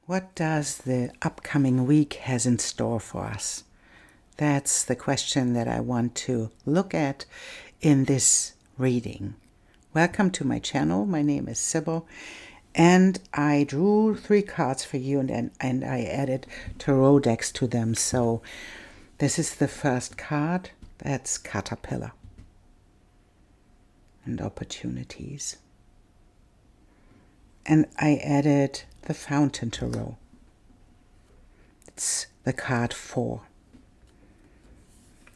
What does the upcoming week has in store for us? That's the question that I want to look at in this reading. Welcome to my channel. My name is Sybille, and I drew 3 cards for you, and I added tarot decks to them. So this is the first card. That's Caterpillar and opportunities. And I added the Fountain Tarot. It's the card 4.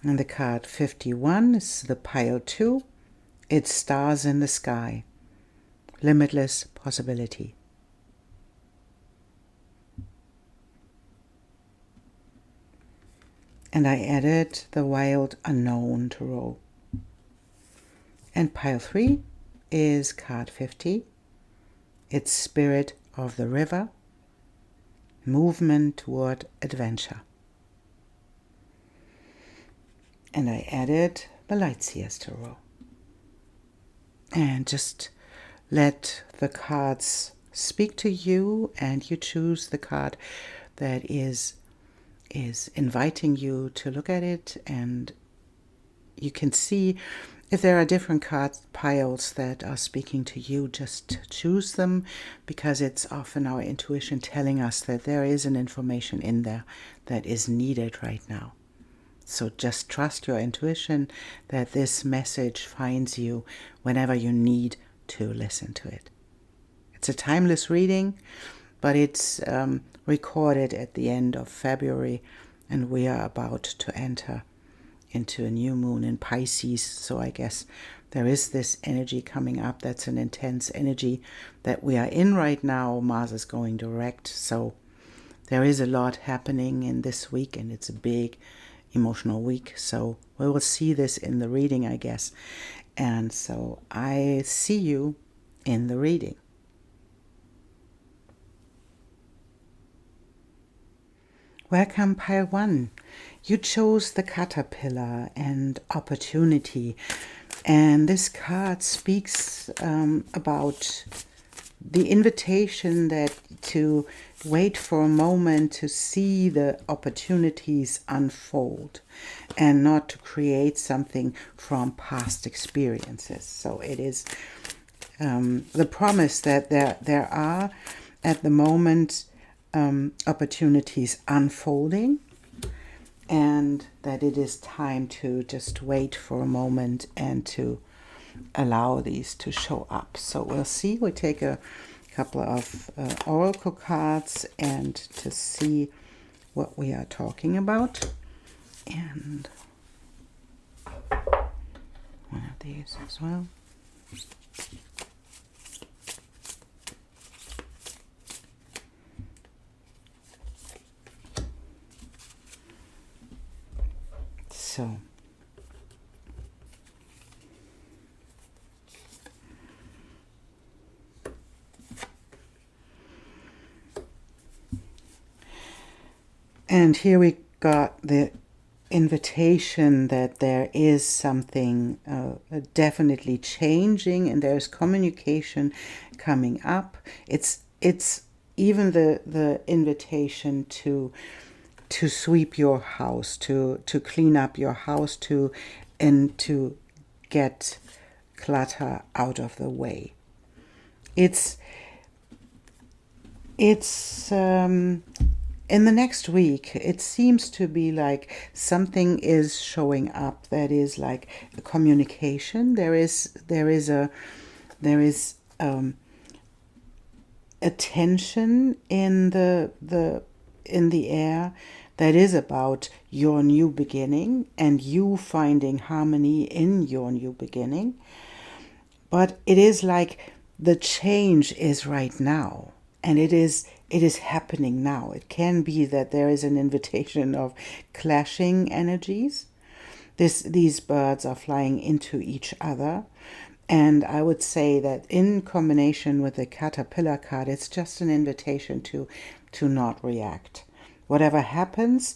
And the card 51 is the pile 2. It's Stars in the Sky. Limitless possibility. And I added the Wild Unknown Tarot. And pile 3 is card 50. It's Spirit of the River, movement toward adventure. And I added the Lightseer's Tarot. And just let the cards speak to you, and you choose the card that is inviting you to look at it, and you can see if there are different card piles that are speaking to you. Just choose them, because it's often our intuition telling us that there is an information in there that is needed right now. So just trust your intuition that this message finds you whenever you need to listen to it. It's a timeless reading, but it's recorded at the end of February, and we are about to enter into a new moon in Pisces. So I guess there is this energy coming up. That's an intense energy that we are in right now. Mars is going direct. So there is a lot happening in this week, and it's a big emotional week. So we will see this in the reading, I guess. And so I see you in the reading. Welcome, pile 1. You chose the Caterpillar and opportunity. And this card speaks about the invitation that to wait for a moment to see the opportunities unfold and not to create something from past experiences. So it is the promise that there are at the moment opportunities unfolding, and that it is time to just wait for a moment and to allow these to show up. So we'll see. We take a couple of oracle cards and to see what we are talking about. And one of these as well. So and here we got the invitation that there is something definitely changing, and there's communication coming up. It's even the invitation to sweep your house, to clean up your house, and to get clutter out of the way. It's in the next week, it seems to be like something is showing up that is like a communication. There is a tension in the air that is about your new beginning and you finding harmony in your new beginning. But it is like the change is right now, and it is happening now. It can be that there is an invitation of clashing energies. These birds are flying into each other. And I would say that in combination with the Caterpillar card, it's just an invitation to not react. Whatever happens,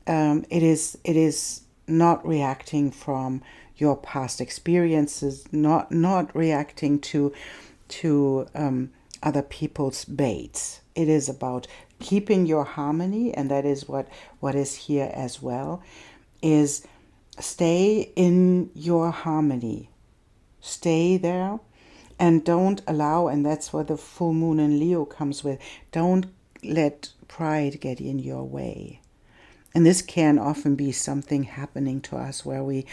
it is not reacting from your past experiences, not reacting to other people's baits. it is about keeping your harmony, and that is what is here as well, is stay in your harmony. Stay there and don't allow, and that's what the full moon in Leo comes with, don't let pride get in your way. And this can often be something happening to us where we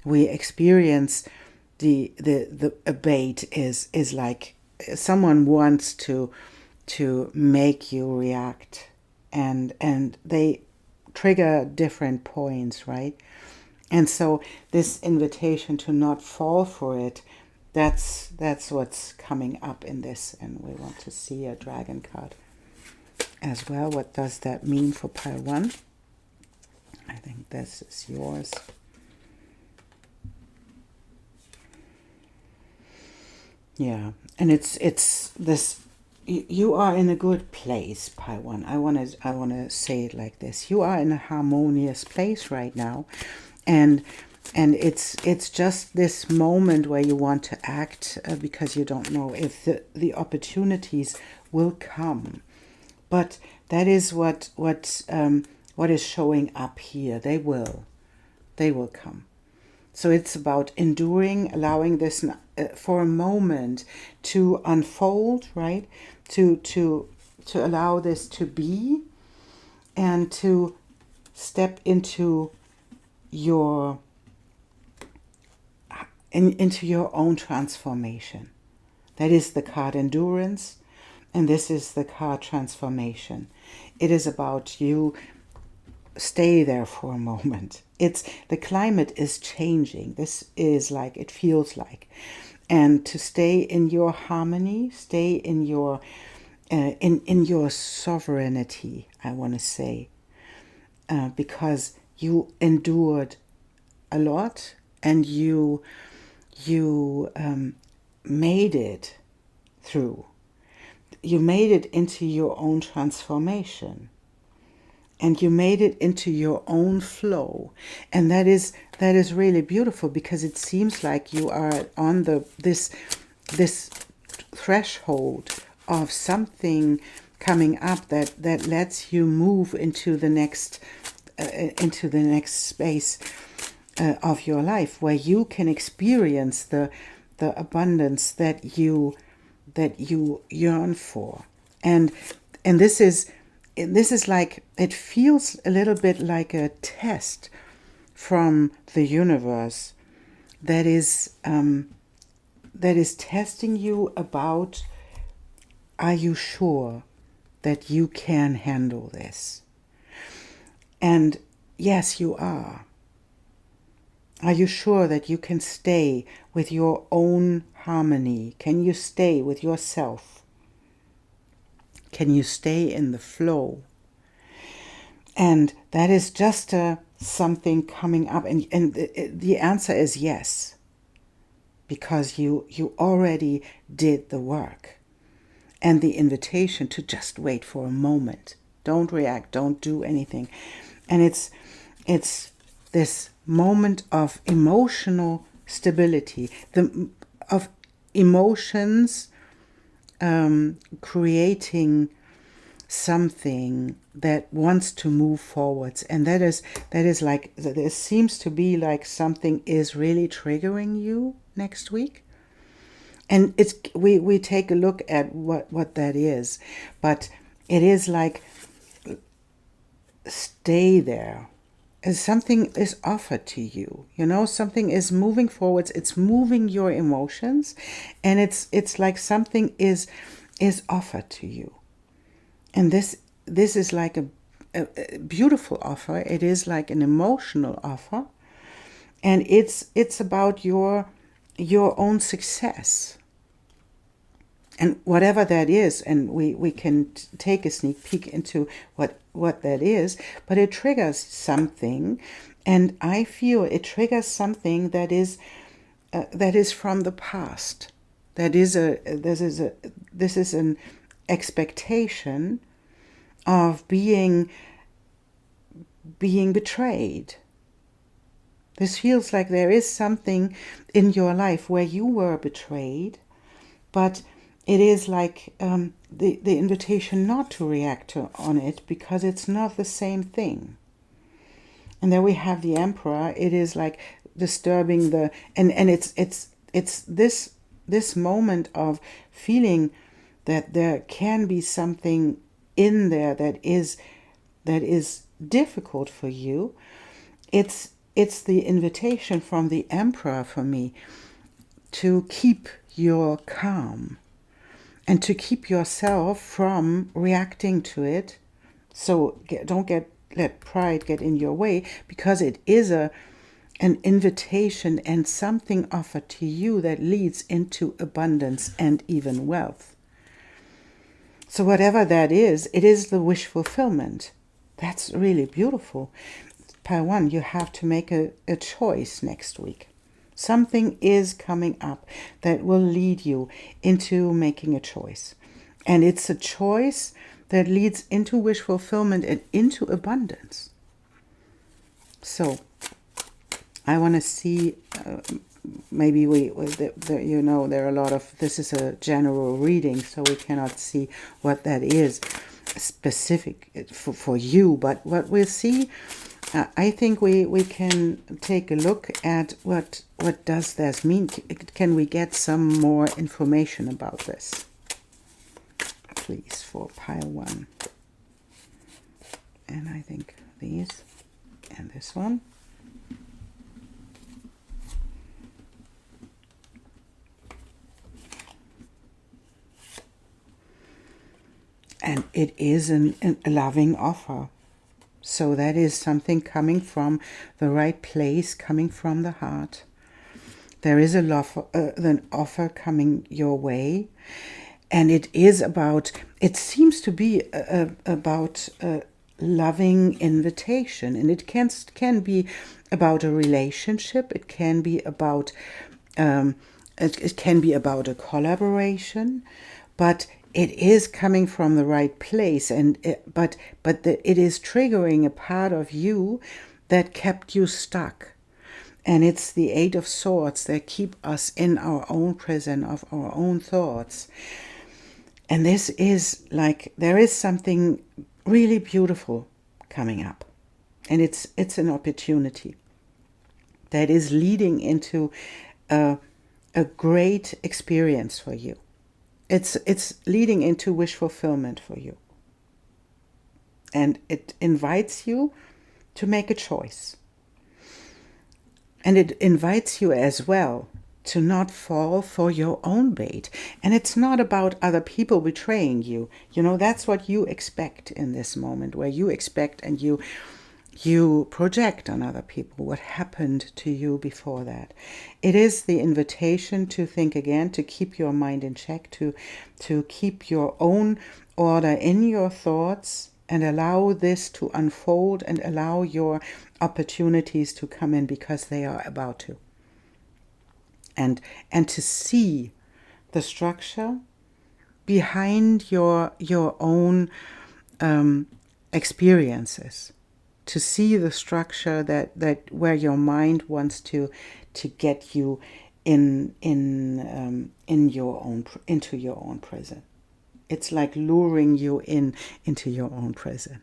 experience the abate is like someone wants to make you react, and they trigger different points, right? And so this invitation to not fall for it, that's what's coming up in this. And we want to see a dragon card as well. What does that mean for pile 1? I think this is yours. Yeah, and it's this. You are in a good place, pile 1. I wanna say it like this. You are in a harmonious place right now, and it's just this moment where you want to act because you don't know if the opportunities will come. But that is what is showing up here. They will come. So it's about enduring, allowing this for a moment to unfold, right? To allow this to be, and to step into your own transformation. That is the card endurance, and this is the card transformation. It is about you. Stay there for a moment. The climate is changing. This is like, it feels like, and to stay in your harmony, stay in your in your sovereignty, I want to say, because you endured a lot, and you made it through. You made it into your own transformation. And you made it into your own flow. And that is really beautiful, because it seems like you are on this threshold of something coming up that lets you move into the next space of your life, where you can experience the abundance that you yearn for. And this is like, it feels a little bit like a test from the universe that is testing you about, are you sure that you can handle this? And yes, you are. Are you sure that you can stay with your own harmony? Can you stay with yourself? Can you stay in the flow? And that is just something coming up. And the answer is yes. Because you already did the work. And the invitation to just wait for a moment. Don't react. Don't do anything. And it's this moment of emotional stability. Of emotions creating something that wants to move forwards, and that is like, there seems to be like something is really triggering you next week, and we take a look at what that is, but it is like, stay there. As something is offered to you, something is moving forwards. It's moving your emotions, and it's like something is offered to you, and this is like a beautiful offer. It is like an emotional offer, and it's about your own success. And whatever that is, and we can take a sneak peek into what that is, but it triggers something, and I feel it triggers something that is from the past. This is an expectation of being betrayed. This feels like there is something in your life where you were betrayed, but it is like the invitation not to react on it, because it's not the same thing. And then we have the Emperor. It is like disturbing the and it's this moment of feeling that there can be something in there that is difficult for you. It's the invitation from the Emperor for me to keep your calm and to keep yourself from reacting to it. So don't let pride get in your way, because it is an invitation and something offered to you that leads into abundance and even wealth. So whatever that is, it is the wish fulfillment. That's really beautiful. Pile 1, you have to make a choice next week. Something is coming up that will lead you into making a choice. And it's a choice that leads into wish fulfillment and into abundance. So I want to see, maybe there are a lot of, this is a general reading, so we cannot see what that is specific for you. But what we'll see, I think we can take a look at what does this mean. Can we get some more information about this? Please, for pile 1. And I think these and this one. And it is a loving offer. So that is something coming from the right place, coming from the heart. There is an offer coming your way. And it is about, it seems to be about a loving invitation. And it can be about a relationship. It can be about, it can be about a collaboration. But it is coming from the right place, and it is triggering a part of you that kept you stuck. And it's the 8 of Swords that keep us in our own prison of our own thoughts. And this is like, there is something really beautiful coming up. And it's an opportunity that is leading into a great experience for you. It's leading into wish fulfillment for you. And it invites you to make a choice. And it invites you as well to not fall for your own bait. And it's not about other people betraying you. You know, that's what you expect in this moment, where you expect and you project on other people what happened to you before that. It is the invitation to think again, to keep your mind in check, to keep your own order in your thoughts, and allow this to unfold and allow your opportunities to come in, because they are about to. And to see the structure behind your own experiences. To see the structure that where your mind wants to get you into your own prison. It's like luring you into your own prison.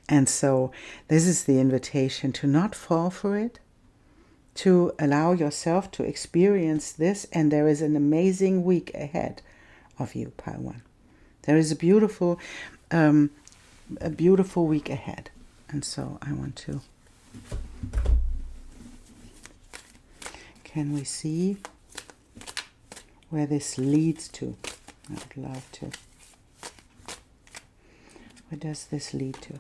And so this is the invitation to not fall for it, to allow yourself to experience this. And there is an amazing week ahead of you, Pile 1. There is a beautiful week ahead. And so I want to, can we see where this leads to? I would love to. Where does this lead to?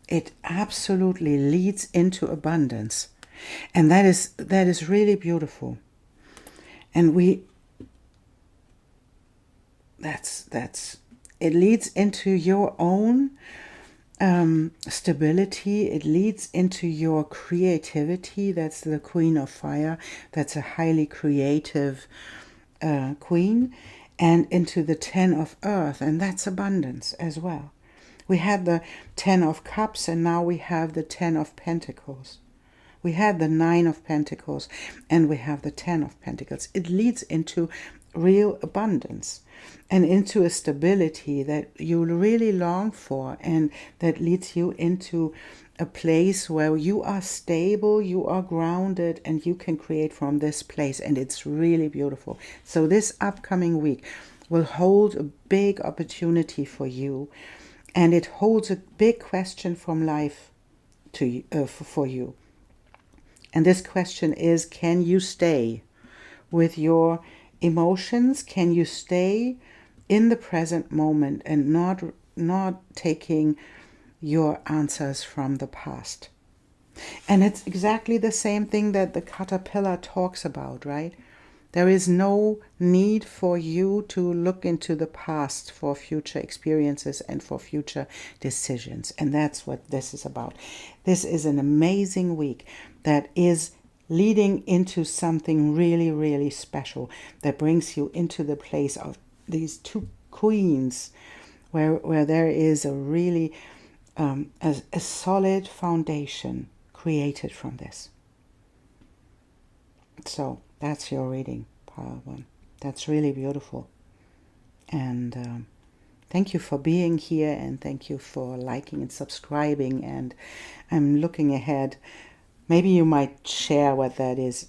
It absolutely leads into abundance. And that is really beautiful. And it leads into your own stability. It leads into your creativity. That's the Queen of Fire. That's a highly creative queen. And into the 10 of Earth. And that's abundance as well. We had the 10 of Cups, and now we have the 10 of Pentacles. We had the 9 of Pentacles, and we have the 10 of Pentacles. It leads into real abundance and into a stability that you really long for, and that leads you into a place where you are stable, you are grounded, and you can create from this place, and it's really beautiful. So this upcoming week will hold a big opportunity for you, and it holds a big question from life to you, for you. And this question is, can you stay with your emotions? Can you stay in the present moment and not taking your answers from the past? And it's exactly the same thing that the caterpillar talks about, right? There is no need for you to look into the past for future experiences and for future decisions. And that's what this is about. This is an amazing week that is leading into something really, really special that brings you into the place of these two queens, where there is a really a solid foundation created from this. So that's your reading, pile 1. That's really beautiful. And thank you for being here, and thank you for liking and subscribing. And I'm looking ahead. Maybe you might share what that is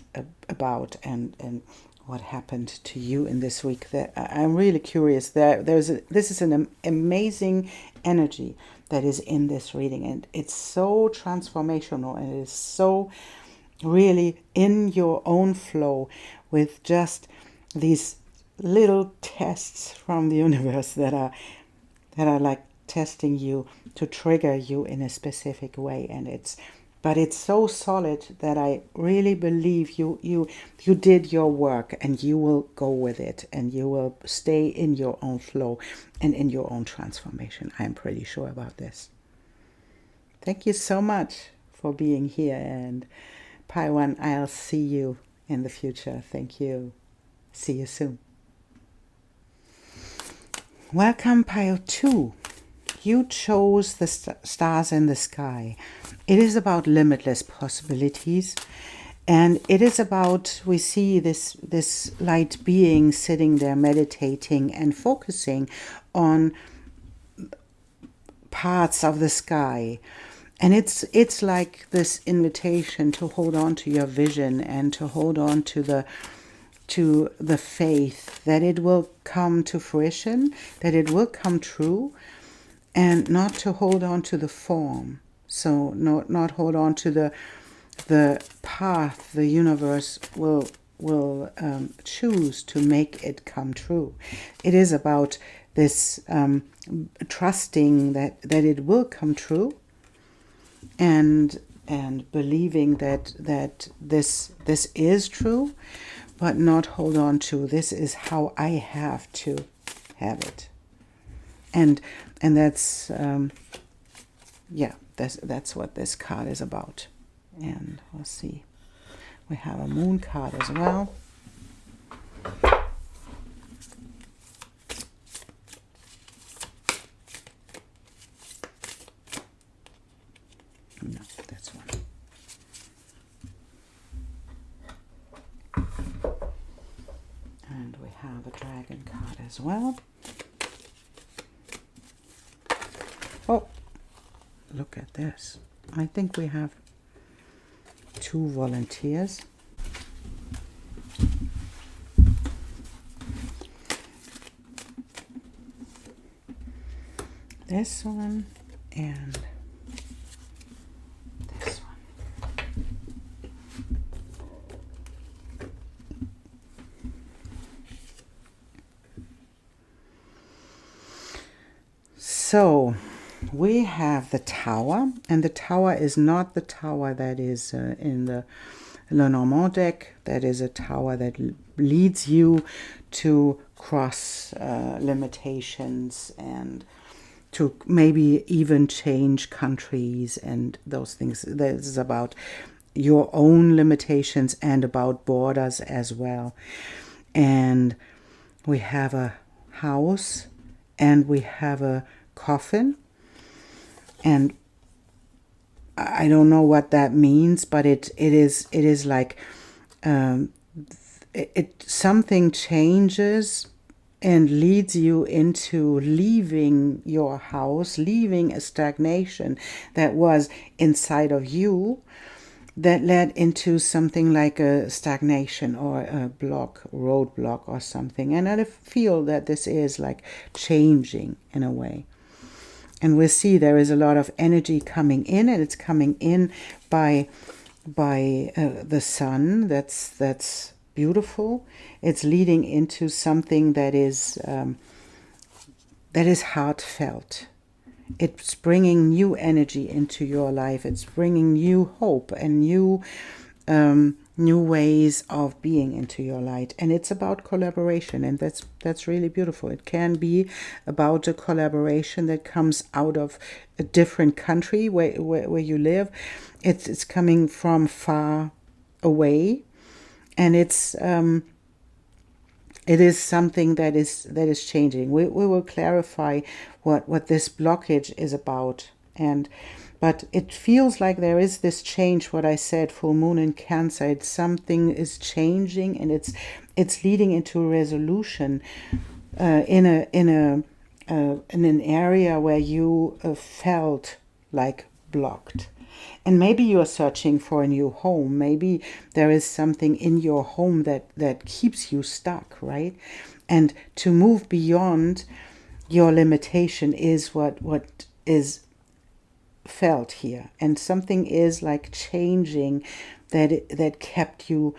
about, and what happened to you in this week. I'm really curious. This is an amazing energy that is in this reading, and it's so transformational, and it is so really in your own flow with just these little tests from the universe that are like testing you to trigger you in a specific way. But it's so solid that I really believe you did your work, and you will go with it, and you will stay in your own flow and in your own transformation. I'm pretty sure about this. Thank you so much for being here, and pile 1, I'll see you in the future. Thank you. See you soon. Welcome, pile 2. You chose the stars in the sky. It is about limitless possibilities, and it is about, we see this light being sitting there meditating and focusing on parts of the sky. And it's like this invitation to hold on to your vision, and to hold on to the faith that it will come to fruition, that it will come true, and not to hold on to the form. So not hold on to the path the universe will choose to make it come true. It is about this trusting that it will come true, and believing that this is true, but not hold on to this is how I have to have it. And that's that's what this card is about. And let's see, we have a moon card as well. No, that's one. And we have a dragon card as well. Oh, look at this. I think we have 2 volunteers. This one and this one. So we have the tower, and the tower is not the tower that is in the Lenormand deck. That is a tower that leads you to cross limitations, and to maybe even change countries and those things. This is about your own limitations and about borders as well. And we have a house, and we have a coffin, And I don't know what that means, but it is like something changes and leads you into leaving your house, leaving a stagnation that was inside of you, that led into something like a stagnation or a roadblock or something. And I feel that this is like changing in a way. And we'll see there is a lot of energy coming in, and it's coming in by the sun. That's beautiful. It's leading into something that is heartfelt. It's bringing new energy into your life. It's bringing new hope and new ways of being into your light. And it's about collaboration, and that's really beautiful. It can be about a collaboration that comes out of a different country where you live. It's coming from far away, and it is something that is changing. We will clarify what this blockage is about, but it feels like there is this change. What I said, full moon in Cancer, something is changing, and it's leading into a resolution in an area where you felt like blocked. And maybe you are searching for a new home. Maybe there is something in your home that keeps you stuck, right? And to move beyond your limitation is what is felt here. And something is like changing that kept you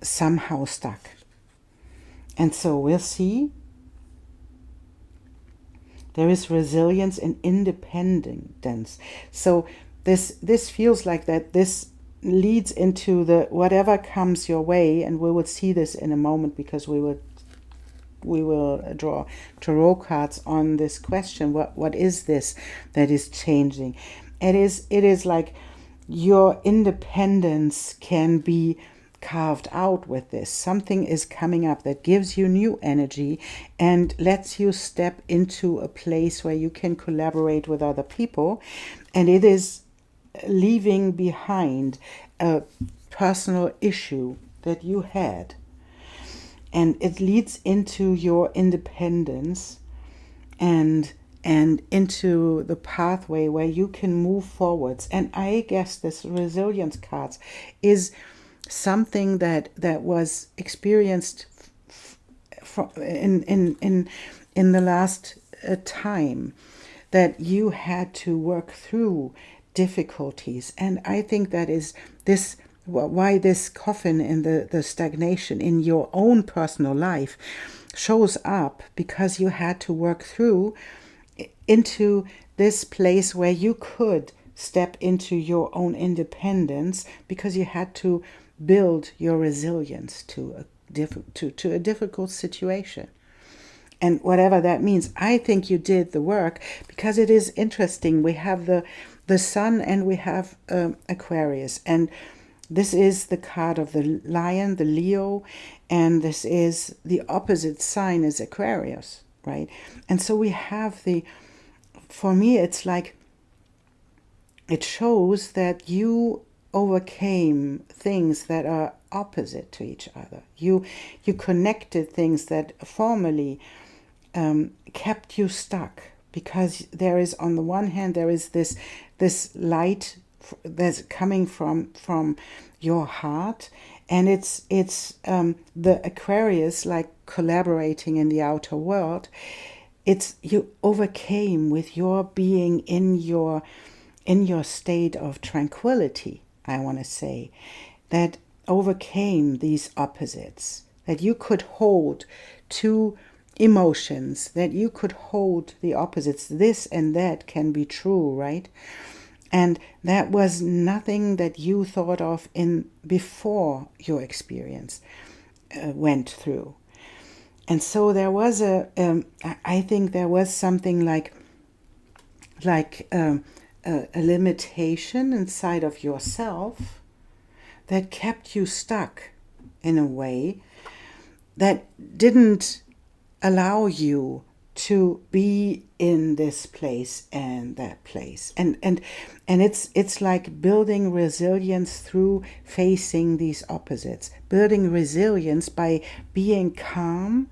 somehow stuck. And so we'll see. There is resilience and independence. So this feels like that this leads into the whatever comes your way, and we will see this in a moment, because we will draw tarot cards on this question. What is this that is changing? It is like your independence can be carved out with this. Something is coming up that gives you new energy and lets you step into a place where you can collaborate with other people, and it is leaving behind a personal issue that you had, and it leads into your independence and into the pathway where you can move forwards. And I guess this resilience cards is something that was experienced in the last time, that you had to work through difficulties. And I think that is this why this coffin in the stagnation in your own personal life shows up, because you had to work through into this place where you could step into your own independence, because you had to build your resilience to a difficult situation. And whatever that means, I think you did the work, because it is interesting. We have the sun, and we have Aquarius, and this is the card of the lion, the Leo, and this is the opposite sign is Aquarius, right? And so we have for me, it's like it shows that you overcame things that are opposite to each other. You connected things that formerly kept you stuck, because there is, on the one hand, there is this light that's coming from your heart, and it's the Aquarius, like collaborating in the outer world. It's you overcame with your being in your state of tranquility, I want to say, that overcame these opposites, that you could hold two emotions, that you could hold the opposites. This and that can be true, right? And that was nothing that you thought of before your experience went through. And so there was I think there was something like a limitation inside of yourself that kept you stuck in a way that didn't allow you to be in this place and that place. And it's like building resilience through facing these opposites. Building resilience by being calm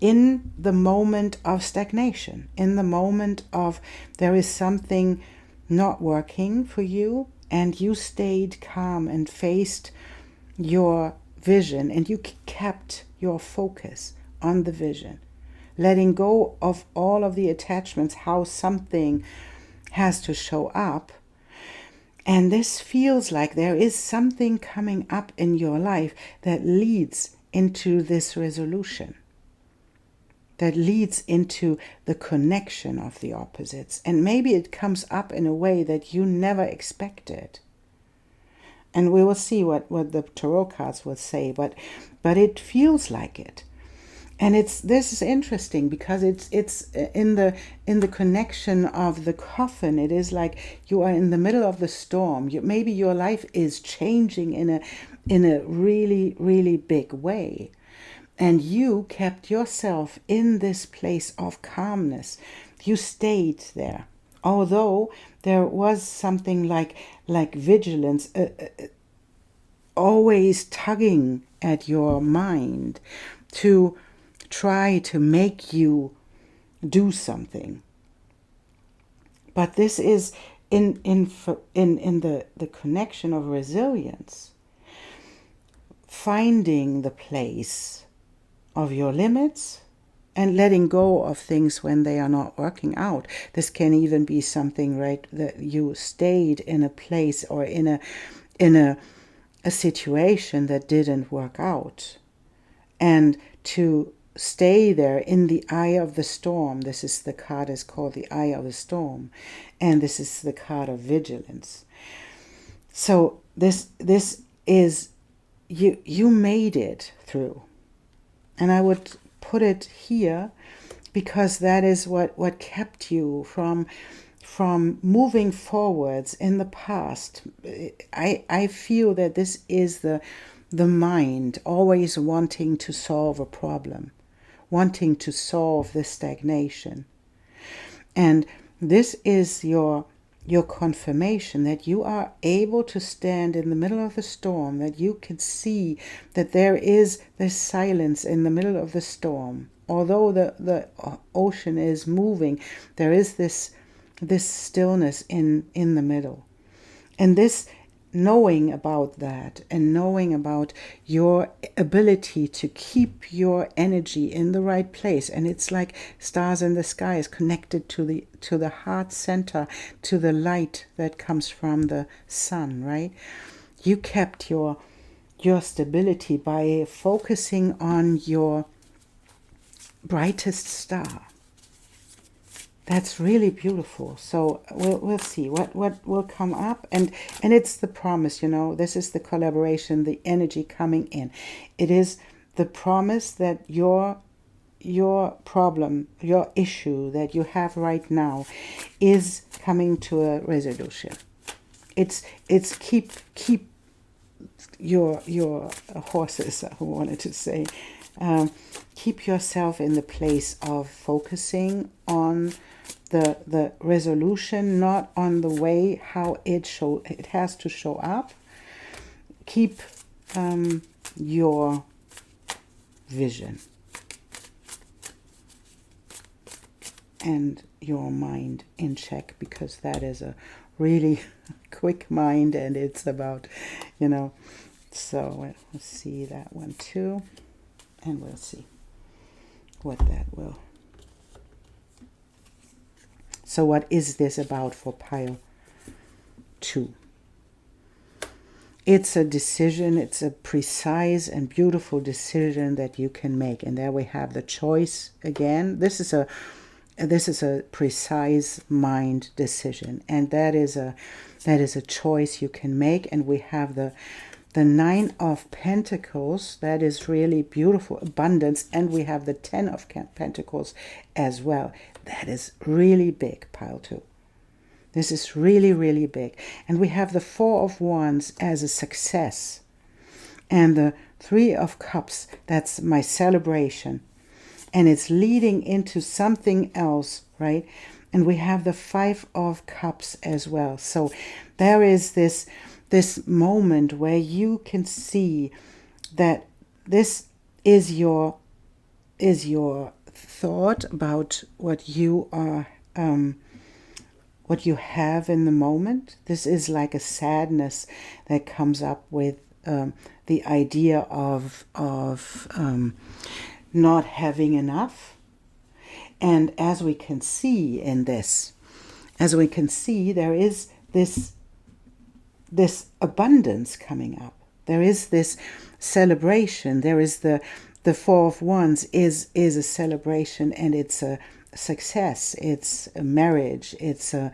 in the moment of stagnation, in the moment of there is something not working for you, and you stayed calm and faced your vision, and you kept your focus on the vision, letting go of all of the attachments, how something has to show up. And this feels like there is something coming up in your life that leads into this resolution, that leads into the connection of the opposites. And maybe it comes up in a way that you never expected. And we will see what the tarot cards will say, but it feels like it. And this is interesting because it's in the connection of the coffin. It is like you are in the middle of the storm. Maybe your life is changing in a really, really big way. And you kept yourself in this place of calmness. You stayed there. Although there was something like vigilance, always tugging at your mind to try to make you do something. But this is in the connection of resilience, finding the place of your limits and letting go of things when they are not working out. This can even be something, right, that you stayed in a place or in a situation that didn't work out, and to stay there in the eye of the storm. This is the card is called the eye of the storm, and this is the card of vigilance. So this is you made it through. And I would put it here because that is what kept you from moving forwards in the past. I feel that this is the mind always wanting to solve a problem, wanting to solve this stagnation. And this is your confirmation that you are able to stand in the middle of the storm, that you can see that there is this silence in the middle of the storm. Although the ocean is moving, there is this stillness in the middle. And this knowing about that and knowing about your ability to keep your energy in the right place, and it's like stars in the sky is connected to the heart center, to the light that comes from the sun, right? You kept your stability by focusing on your brightest star. That's really beautiful. So we'll see what will come up, and it's the promise. This is the collaboration, the energy coming in. It is the promise that your problem, your issue that you have right now, is coming to a resolution. It's keep your horses. I wanted to say, keep yourself in the place of focusing on the resolution, not on the way how it has to show up. Keep your vision and your mind in check, because that is a really quick mind, and it's about, so we'll see that one too, and we'll see what that will. So what is this about for pile 2? It's a decision. It's a precise and beautiful decision that you can make. And there we have the choice again. This is a precise mind decision, and that is a choice you can make. And we have the 9 of Pentacles. That is really beautiful, abundance. And we have the 10 of Pentacles as well. That is really big, pile 2. This is really, really big. And we have the 4 of Wands as a success. And the 3 of Cups, that's my celebration. and it's leading into something else, right? And we have the 5 of Cups as well. So there is this moment where you can see that this is your thought about what you are, what you have in the moment. This is like a sadness that comes up with the idea of not having enough. And as we can see in this, there is this abundance coming up. There is this celebration. There is the 4 of Wands is a celebration, and it's a success. It's a marriage. It's a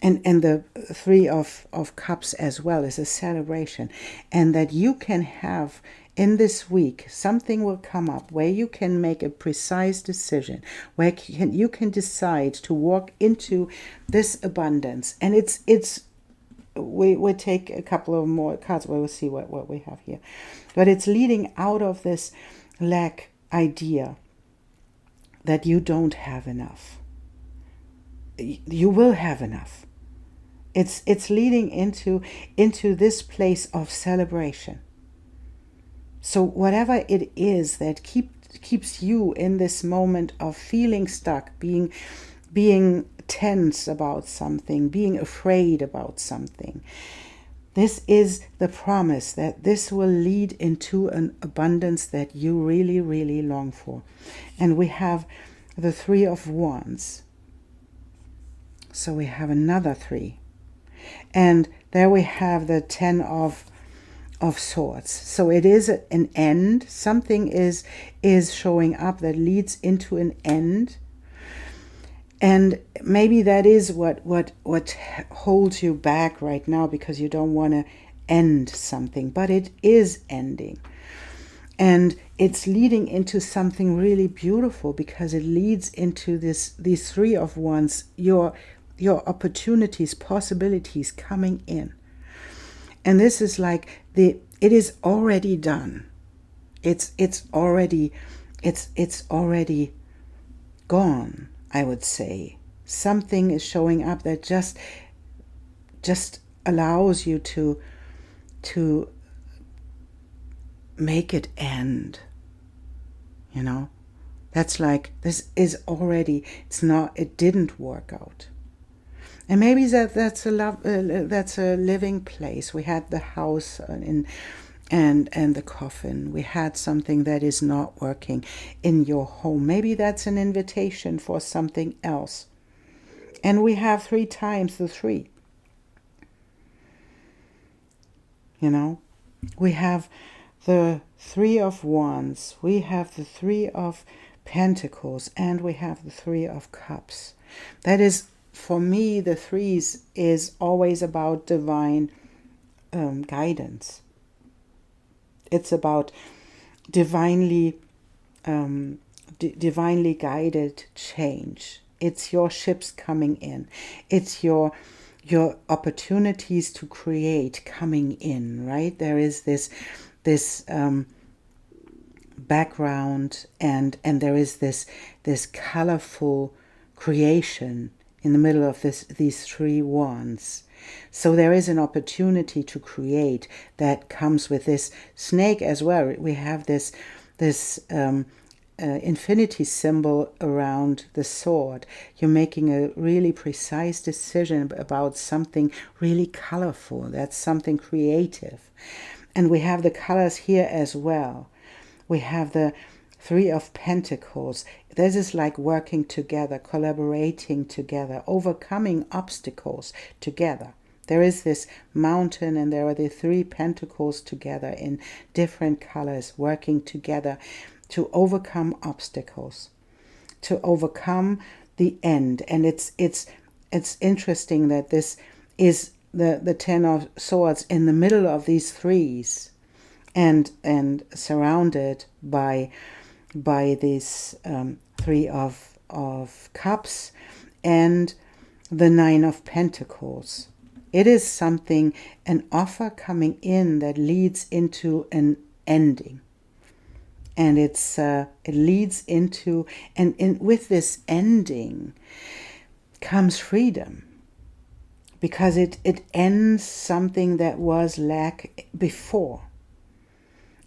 and the 3 of Cups as well is a celebration, and that you can have in this week, something will come up where you can make a precise decision, where you can decide to walk into this abundance. And we take a couple of more cards where we'll see what we have here. But it's leading out of this lack idea that you don't have enough. You will have enough. It's leading into this place of celebration. So whatever it is that keeps you in this moment of feeling stuck, being tense about something, being afraid about something, this is the promise that this will lead into an abundance that you really, really long for. And we have the 3 of Wands. So we have another 3. And there we have the 10 of Swords. So it is an end. Something is showing up that leads into an end. And maybe that is what holds you back right now, because you don't want to end something, but it is ending. And it's leading into something really beautiful, because it leads into these 3 of Wands, your opportunities, possibilities coming in. And this is like it is already done. It's already gone, I would say. Something is showing up that just allows you to make it end. You know? That's like, this is already, it didn't work out. And maybe that's a living place. We had the house and the coffin. We had something that is not working in your home. Maybe that's an invitation for something else. And we have 3 times the 3. You know, we have the 3 of Wands. We have the 3 of Pentacles, and we have the 3 of Cups. That is, for me, the 3s is always about divine guidance. It's about divinely guided change. It's your ships coming in. It's your opportunities to create coming in, right? There is this background, and there is this colorful creation in the middle of these 3 wands. So there is an opportunity to create that comes with this snake as well. We have this infinity symbol around the sword. You're making a really precise decision about something really colorful. That's something creative. And we have the colors here as well. We have the 3 of Pentacles. This is like working together, collaborating together, overcoming obstacles together. There is this mountain, and there are the 3 pentacles together in different colors, working together to overcome obstacles, to overcome the end. And it's interesting that this is the 10 of Swords in the middle of these 3s, and surrounded by this 3 of Cups and the 9 of Pentacles. It is something, an offer coming in that leads into an ending. And it leads into, and with this ending comes freedom, because it ends something that was lack before.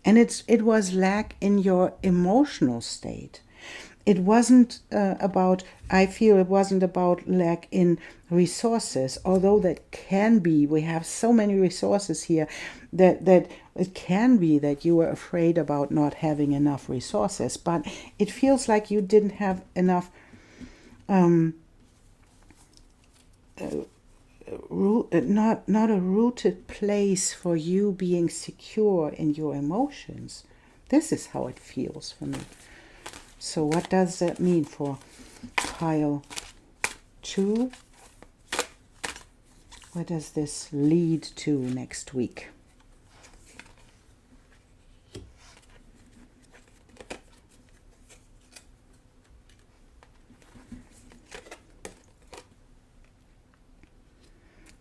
And it was lack in your emotional state. It wasn't about, I feel it wasn't about lack in resources, although that can be. We have so many resources here that it can be that you were afraid about not having enough resources, but it feels like you didn't have enough not a rooted place for you being secure in your emotions. This is how it feels for me. So what does that mean for pile 2? Where does this lead to next week?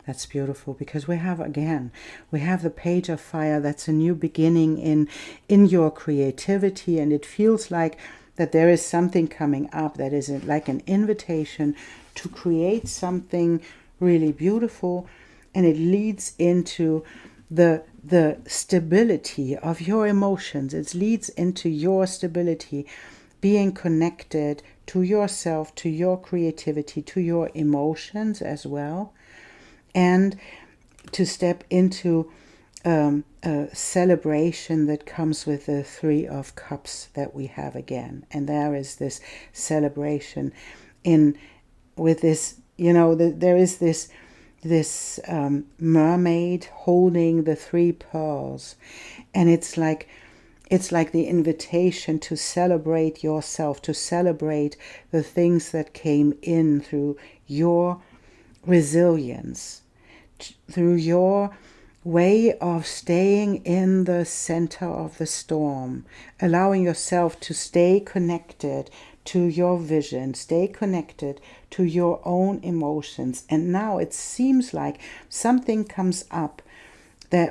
That's beautiful, because we have the Page of Fire. That's a new beginning in your creativity, and it feels like that there is something coming up that is like an invitation to create something really beautiful, and it leads into the stability of your emotions. It leads into your stability, being connected to yourself, to your creativity, to your emotions as well. And to step into a celebration that comes with the 3 of Cups that we have again. And there is this celebration with this, there is this mermaid holding the 3 pearls. And it's like the invitation to celebrate yourself, to celebrate the things that came in through your resilience, through your way of staying in the center of the storm, allowing yourself to stay connected to your vision, stay connected to your own emotions. And now it seems like something comes up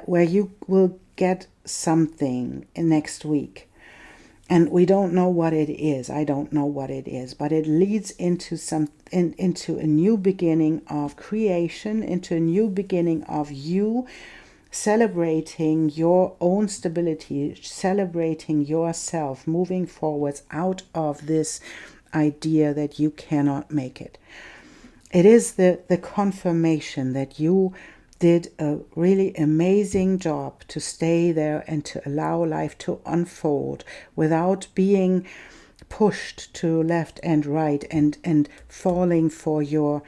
where you will get something next week. And we don't know what it is. I don't know what it is, but it leads into into a new beginning of creation, into a new beginning of you celebrating your own stability, celebrating yourself, moving forwards out of this idea that you cannot make it. It is the confirmation that you did a really amazing job to stay there and to allow life to unfold without being pushed to left and right and falling for your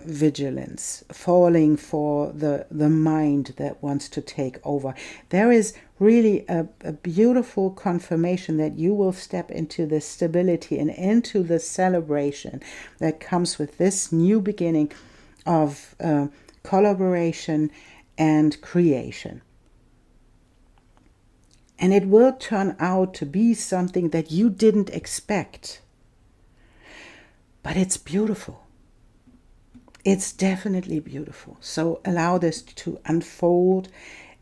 vigilance, falling for the mind that wants to take over. There is really a beautiful confirmation that you will step into the stability and into the celebration that comes with this new beginning of collaboration and creation. And it will turn out to be something that you didn't expect. But it's beautiful. It's definitely beautiful. So allow this to unfold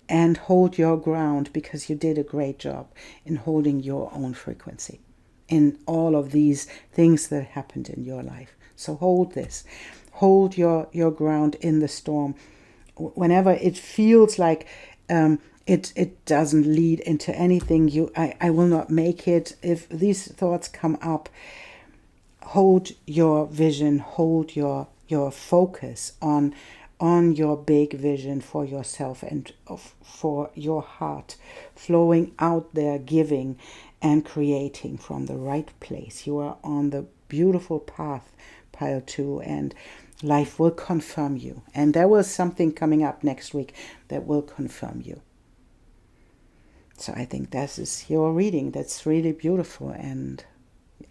and hold your ground, because you did a great job in holding your own frequency in all of these things that happened in your life. So hold this. Hold your ground in the storm. Whenever it feels like it doesn't lead into anything, I will not make it. If these thoughts come up, hold your vision, hold your focus on your big vision for yourself and for your heart, flowing out there, giving and creating from the right place. You are on the beautiful path, pile 2, and life will confirm you. And there was something coming up next week that will confirm you. So I think this is your reading. That's really beautiful. And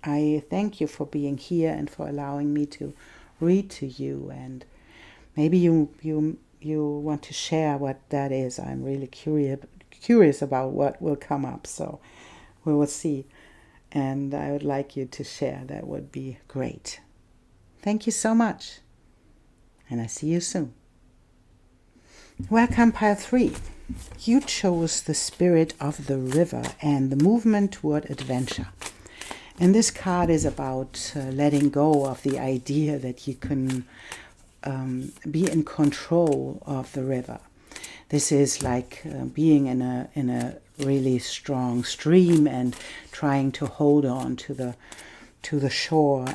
I thank you for being here and for allowing me to read to you. And maybe you want to share what that is. I'm really curious about what will come up. So we will see. And I would like you to share. That would be great. Thank you so much. And I see you soon. Welcome, pile 3. You chose the spirit of the river and the movement toward adventure. And this card is about letting go of the idea that you can be in control of the river. This is like being in a really strong stream and trying to hold on to the shore,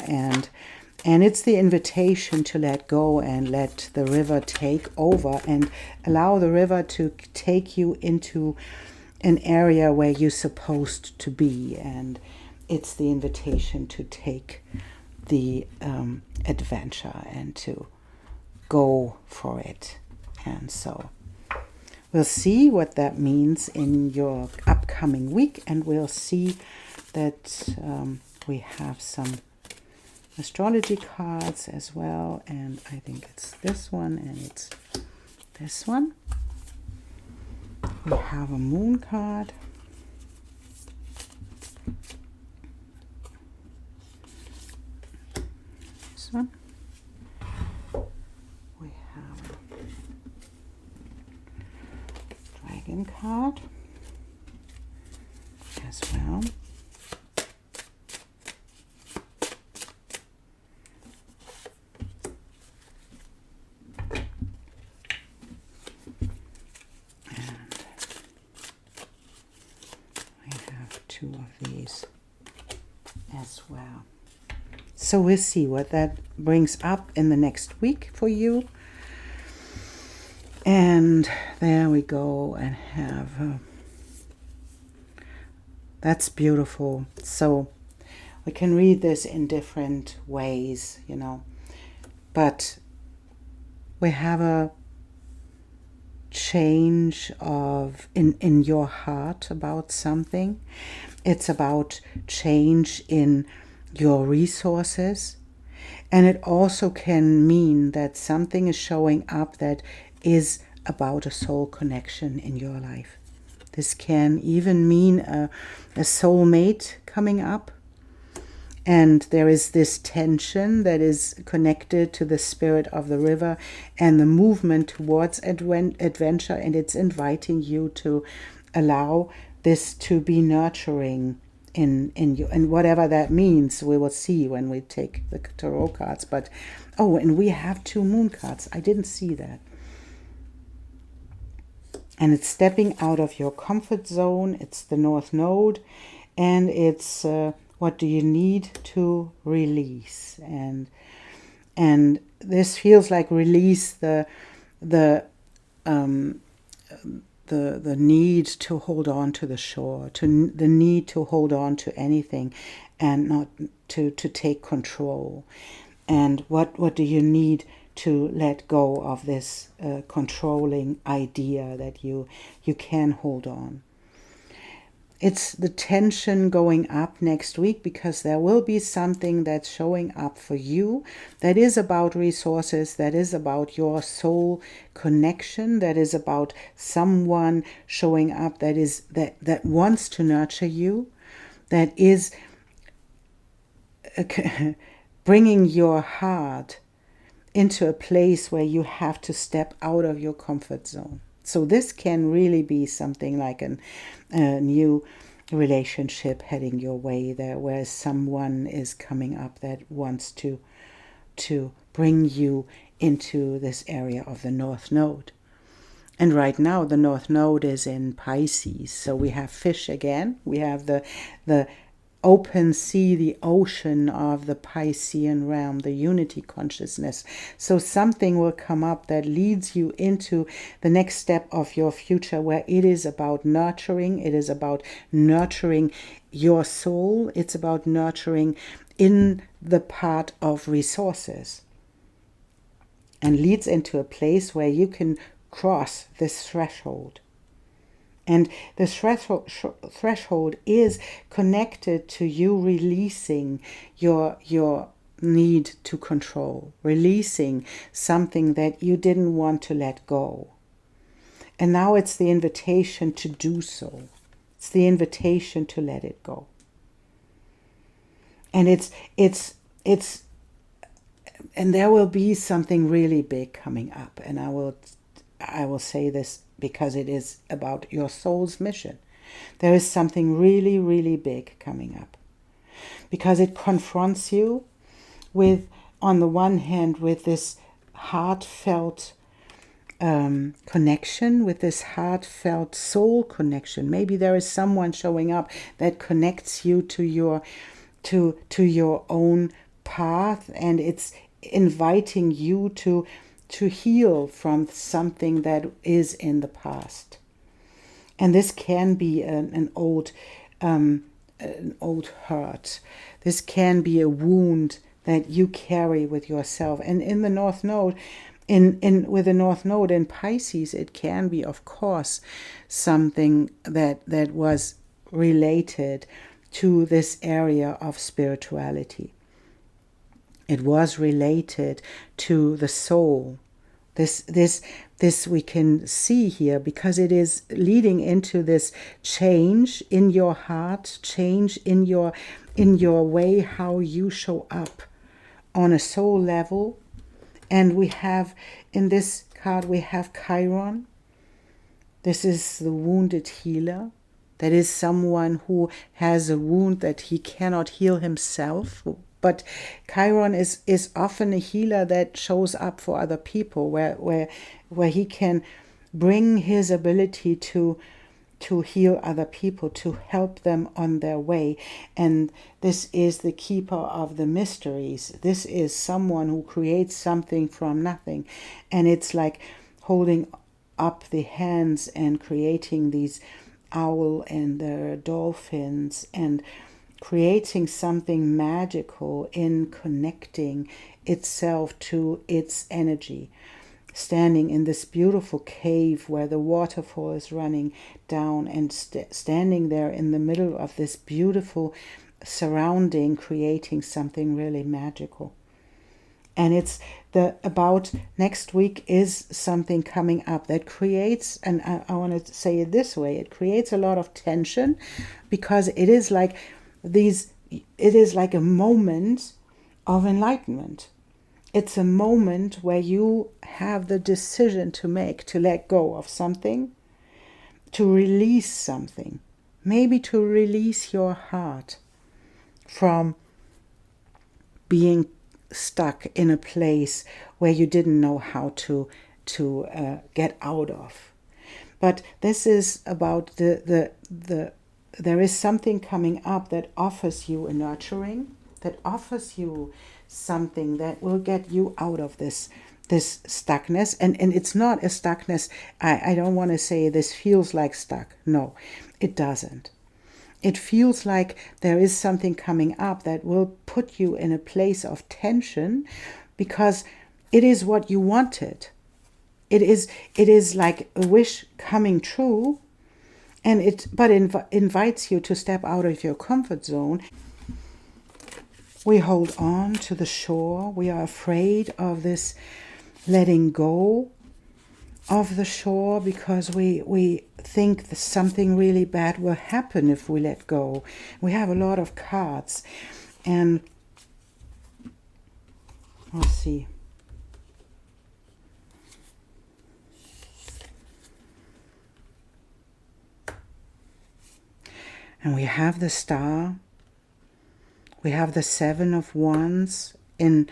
and it's the invitation to let go and let the river take over and allow the river to take you into an area where you're supposed to be. And it's the invitation to take the adventure and to go for it. And so we'll see what that means in your upcoming week, and we'll see that we have some astrology cards as well, and I think it's this one and it's this one. We have a moon card. This one. We have a dragon card as well. Two of these as well. So we'll see what that brings up in the next week for you. And there we go, and have that's beautiful. So we can read this in different ways, you know, but we have a change of in your heart about something. It's about change in your resources, and it also can mean that something is showing up that is about a soul connection in your life. This can even mean a soulmate coming up. And there is this tension that is connected to the spirit of the river and the movement towards adventure, and it's inviting you to allow this to be nurturing in you. And whatever that means, we will see when we take the tarot cards. But, oh, and we have 2 moon cards. I didn't see that. And it's stepping out of your comfort zone. It's the North Node, and it's... what do you need to release? And this feels like release the need to hold on to the shore, to the need to hold on to anything, and not to take control. And what do you need to let go of this controlling idea that you can hold on? It's the tension going up next week, because there will be something that's showing up for you that is about resources, that is about your soul connection, that is about someone showing up that wants to nurture you, that is bringing your heart into a place where you have to step out of your comfort zone. So this can really be something like a new relationship heading your way there, where someone is coming up that wants to bring you into this area of the North Node. And right now the North Node is in Pisces. So we have fish again. We have the open sea, the ocean of the Piscean realm, the unity consciousness. So something will come up that leads you into the next step of your future, where it is about nurturing. It is about nurturing your soul. It's about nurturing in the part of resources, and leads into a place where you can cross this threshold. And the threshold is connected to you releasing your need to control, releasing something that you didn't want to let go. And now it's the invitation to do so. It's the invitation to let it go. And and there will be something really big coming up, and I will I will say this because it is about your soul's mission. There is something really, really big coming up, because it confronts you with, on the one hand, with this heartfelt connection, with this heartfelt soul connection. Maybe there is someone showing up that connects you to your own path, and it's inviting you to heal from something that is in the past. And this can be an old hurt. This can be a wound that you carry with yourself. And in the North Node, with the North Node in Pisces, it can be, of course, something that was related to this area of spirituality. It was related to the soul. This we can see here, because it is leading into this change in your heart, change in your way how you show up on a soul level. And we have, in this card, we have Chiron. This is the wounded healer. That is someone who has a wound that he cannot heal himself. But Chiron is often a healer that shows up for other people, where he can bring his ability to heal other people, to help them on their way. And this is the keeper of the mysteries. This is someone who creates something from nothing. And it's like holding up the hands and creating these owl and the dolphins, and creating something magical in connecting itself to its energy. Standing in this beautiful cave where the waterfall is running down, and standing there in the middle of this beautiful surrounding, creating something really magical. And it's about next week is something coming up that creates, and I want to say it this way, it creates a lot of tension, because it is like a moment of enlightenment. It's a moment where you have the decision to make, to let go of something, to release something, maybe to release your heart from being stuck in a place where you didn't know how to get out of. But this is about there is something coming up that offers you a nurturing, that offers you something that will get you out of this stuckness. And it's not a stuckness. I don't want to say this feels like stuck. No, it doesn't. It feels like there is something coming up that will put you in a place of tension, because it is what you wanted. It is like a wish coming true, and it invites you to step out of your comfort zone. We hold on to the shore. We are afraid of this letting go of the shore, because we think that something really bad will happen if we let go. We have a lot of cards, and let's see. And we have the Star. We have the Seven of Wands. In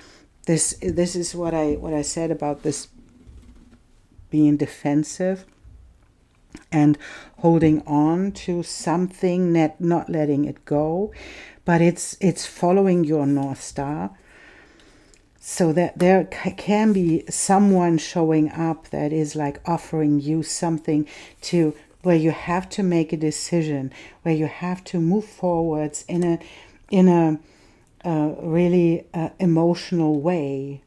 this is what I said about this being defensive and holding on to something, not letting it go, but it's following your North Star. So that there can be someone showing up that is like offering you something where you have to make a decision, where you have to move forwards in a really emotional way.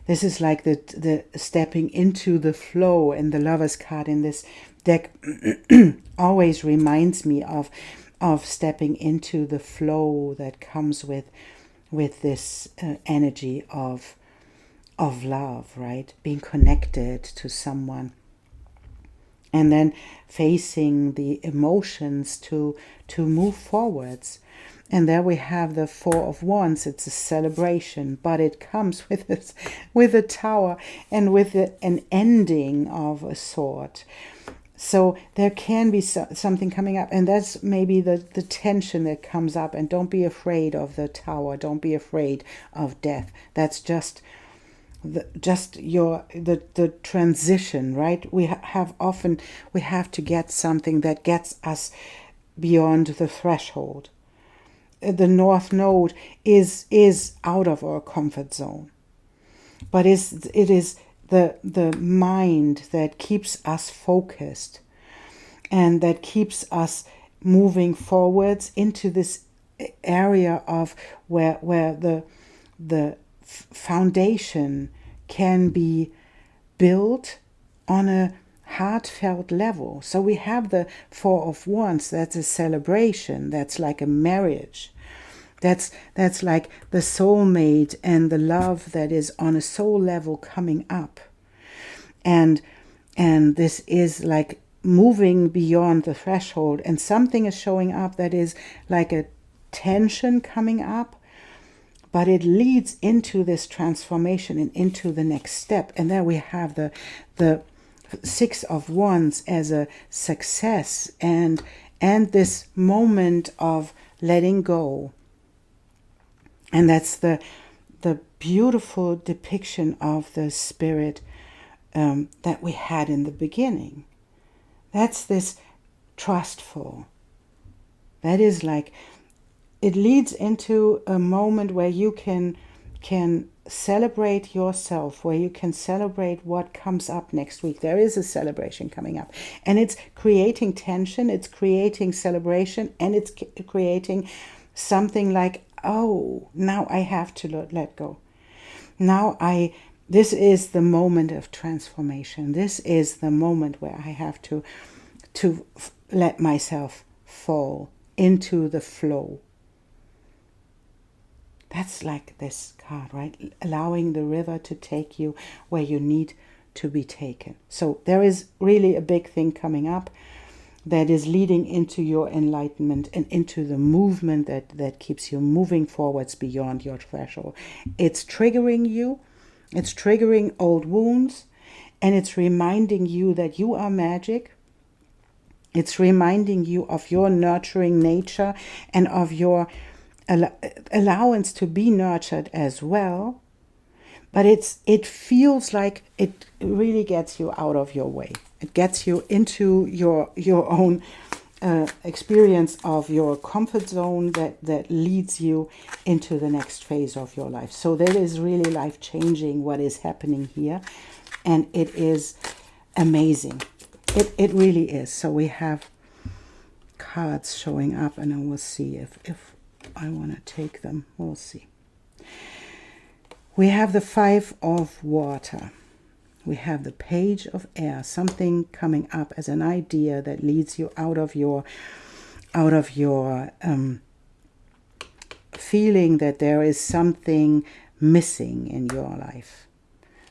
This is like the stepping into the flow, and the Lover's card in this deck always reminds me of stepping into the flow that comes with this energy of love, right? Being connected to someone, and then facing the emotions to move forwards. And there we have the Four of Wands. It's a celebration, but it comes with this, with a tower and with an ending of a sort. So there can be something coming up, and that's maybe the tension that comes up. And don't be afraid of the tower. Don't be afraid of death. That's just the transition, right? We have to get something that gets us beyond the threshold. The North Node is out of our comfort zone, but it is the mind that keeps us focused and that keeps us moving forwards into this area of where the foundation can be built on a heartfelt level. So we have the Four of Wands. That's a celebration. That's like a marriage. That's like the soulmate and the love that is on a soul level coming up. And this is like moving beyond the threshold, and something is showing up that is like a tension coming up, but it leads into this transformation and into the next step. And there we have the Six of Wands as a success and this moment of letting go. And that's the beautiful depiction of the spirit that we had in the beginning. That's this trustful. That is like, it leads into a moment where you can celebrate yourself, where you can celebrate what comes up next week. There is a celebration coming up, and it's creating tension, it's creating celebration, and it's creating something like, oh, now I have to let go. This is the moment of transformation. This is the moment where I have to let myself fall into the flow. That's like this card, right? Allowing the river to take you where you need to be taken. So there is really a big thing coming up that is leading into your enlightenment and into the movement that keeps you moving forwards beyond your threshold. It's triggering you. It's triggering old wounds, and it's reminding you that you are magic. It's reminding you of your nurturing nature and of your allowance to be nurtured as well. But it feels like it really gets you out of your way. It gets you into your own experience of your comfort zone that leads you into the next phase of your life. So that is really life-changing what is happening here. And it is amazing. It really is. So we have cards showing up, and I will see if I want to take them. We'll see. We have the Five of Water. We have the Page of Air, something coming up as an idea that leads you out of your feeling that there is something missing in your life.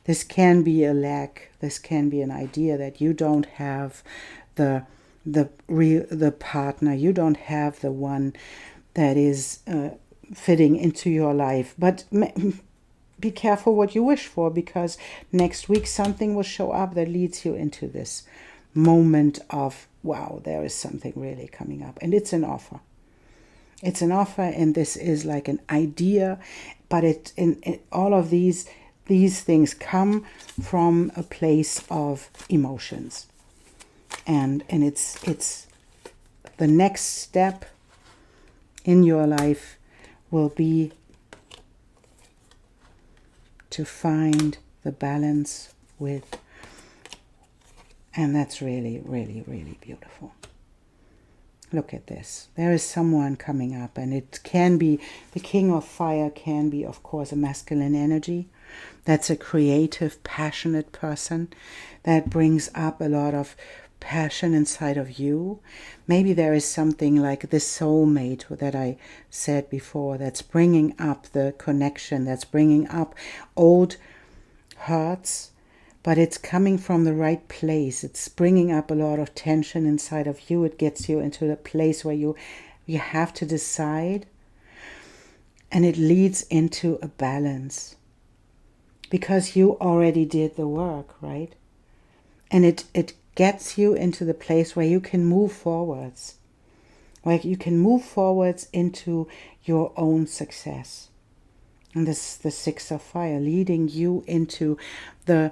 This can be a lack. This can be an idea that you don't have the partner. You don't have the one that is fitting into your life. But be careful what you wish for, because next week something will show up that leads you into this moment of, wow, there is something really coming up. And it's an offer. It's an offer, and this is like an idea, but all of these things come from a place of emotions. And it's the next step in your life will be to find the balance with, and that's really, really, really beautiful. Look at this. There is someone coming up, and it can be, the King of Fire can be, of course, a masculine energy. That's a creative, passionate person that brings up a lot of passion inside of you. Maybe there is something like this soulmate that I said before that's bringing up the connection, that's bringing up old hurts, but it's coming from the right place. It's bringing up a lot of tension inside of you. It gets you into the place where you have to decide And it leads into a balance because you already did the work, right? And it gets you into the place where you can move forwards. Like you can move forwards into your own success. And this is the Six of Fire, leading you into the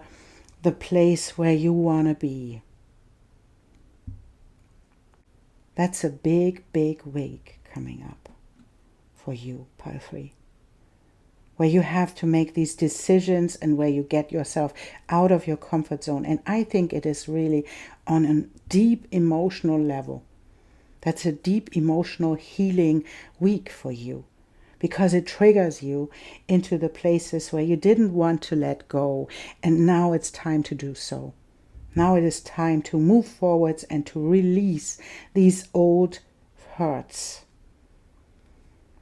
place where you want to be. That's a big, big week coming up for you, Pile 3. Where you have to make these decisions and where you get yourself out of your comfort zone. And I think it is really on a deep emotional level. That's a deep emotional healing week for you, because it triggers you into the places where you didn't want to let go, and now it's time to do so. Now it is time to move forwards and to release these old hurts.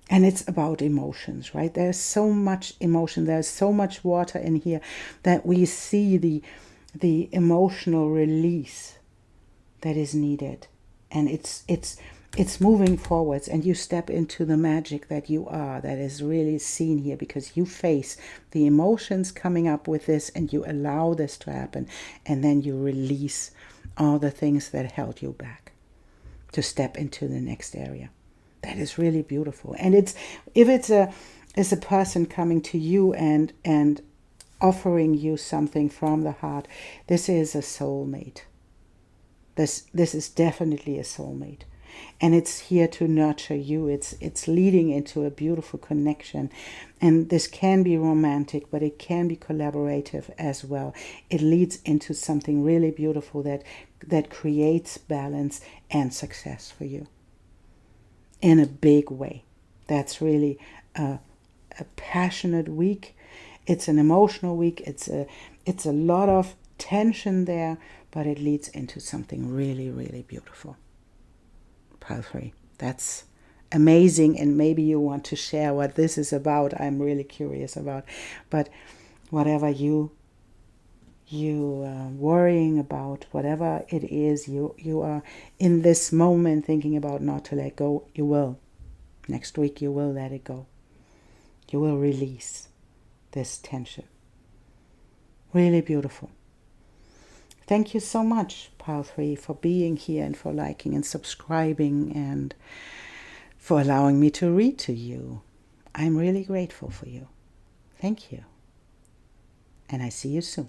And it's about emotions, right? There's so much emotion, there's so much water in here that we see the emotional release that is needed. And it's moving forwards, and you step into the magic that you are, that is really seen here, because you face the emotions coming up with this and you allow this to happen, and then you release all the things that held you back to step into the next area. That is really beautiful. And if it's a person coming to you and offering you something from the heart, this is a soulmate. This is definitely a soulmate. And it's here to nurture you. It's leading into a beautiful connection. And this can be romantic, but it can be collaborative as well. It leads into something really beautiful that creates balance and success for you in a big way. That's really a passionate week. It's an emotional week. It's a lot of tension there, but it leads into something really, really beautiful. Pile 3. That's amazing, and maybe you want to share what this is about. I'm really curious about. But whatever you worrying about, whatever it is you are in this moment thinking about not to let go, you will. Next week you will let it go. You will release this tension. Really beautiful. Thank you so much, Pile 3, for being here and for liking and subscribing and for allowing me to read to you. I'm really grateful for you. Thank you. And I see you soon.